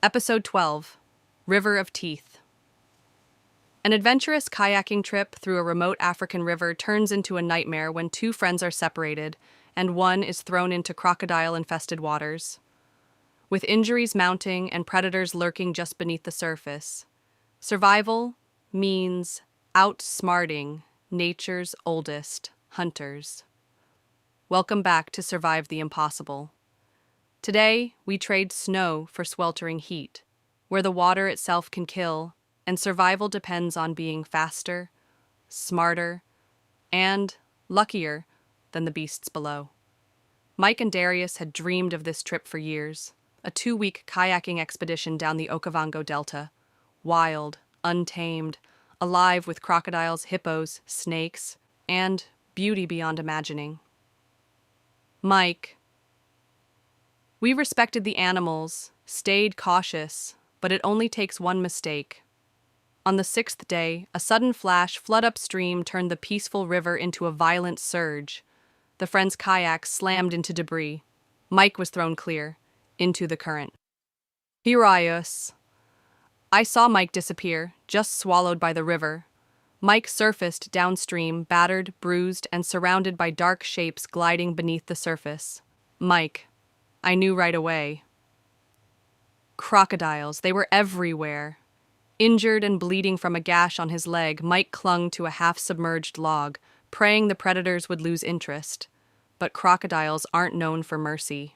Episode 12, River of Teeth. An adventurous kayaking trip through a remote African river turns into a nightmare when two friends are separated and one is thrown into crocodile-infested waters. With injuries mounting and predators lurking just beneath the surface, survival means outsmarting nature's oldest hunters. Welcome back to Survive the Impossible. Today, we trade snow for sweltering heat, where the water itself can kill, and survival depends on being faster, smarter, and luckier than the beasts below. Mike and Darius had dreamed of this trip for years, a 2-week kayaking expedition down the Okavango Delta, wild, untamed, alive with crocodiles, hippos, snakes, and beauty beyond imagining. Mike: "We respected the animals, stayed cautious, but it only takes one mistake. On the 6th day, a sudden flash flood upstream turned the peaceful river into a violent surge. The friends' kayaks slammed into debris. Mike was thrown clear, into the current. Hiraius. I saw Mike disappear, just swallowed by the river. Mike surfaced downstream, battered, bruised, and surrounded by dark shapes gliding beneath the surface. Mike. I knew right away. Crocodiles, they were everywhere. Injured and bleeding from a gash on his leg, Mike clung to a half-submerged log, praying the predators would lose interest. But crocodiles aren't known for mercy.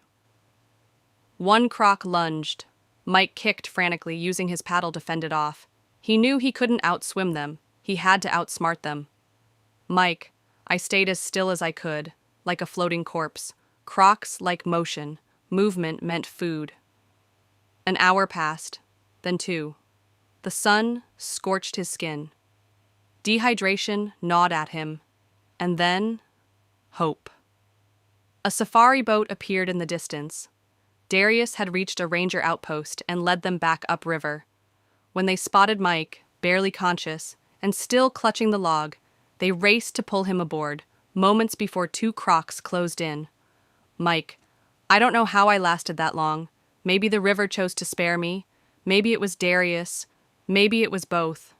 One croc lunged. Mike kicked frantically, using his paddle to fend it off. He knew he couldn't outswim them. He had to outsmart them. Mike, I stayed as still as I could, like a floating corpse. Crocs like motion. Movement meant food. An hour passed, then 2. The sun scorched his skin. Dehydration gnawed at him. And then, hope. A safari boat appeared in the distance. Darius had reached a ranger outpost and led them back upriver. When they spotted Mike, barely conscious, and still clutching the log, they raced to pull him aboard, moments before 2 crocs closed in. Mike: I don't know how I lasted that long. Maybe the river chose to spare me. Maybe it was Darius. Maybe it was both.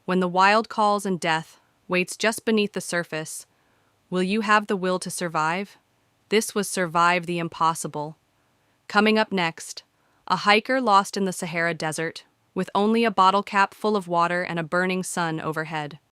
When the wild calls and death waits just beneath the surface, will you have the will to survive? This was Survive the Impossible. Coming up next, a hiker lost in the Sahara Desert, with only a bottle cap full of water and a burning sun overhead.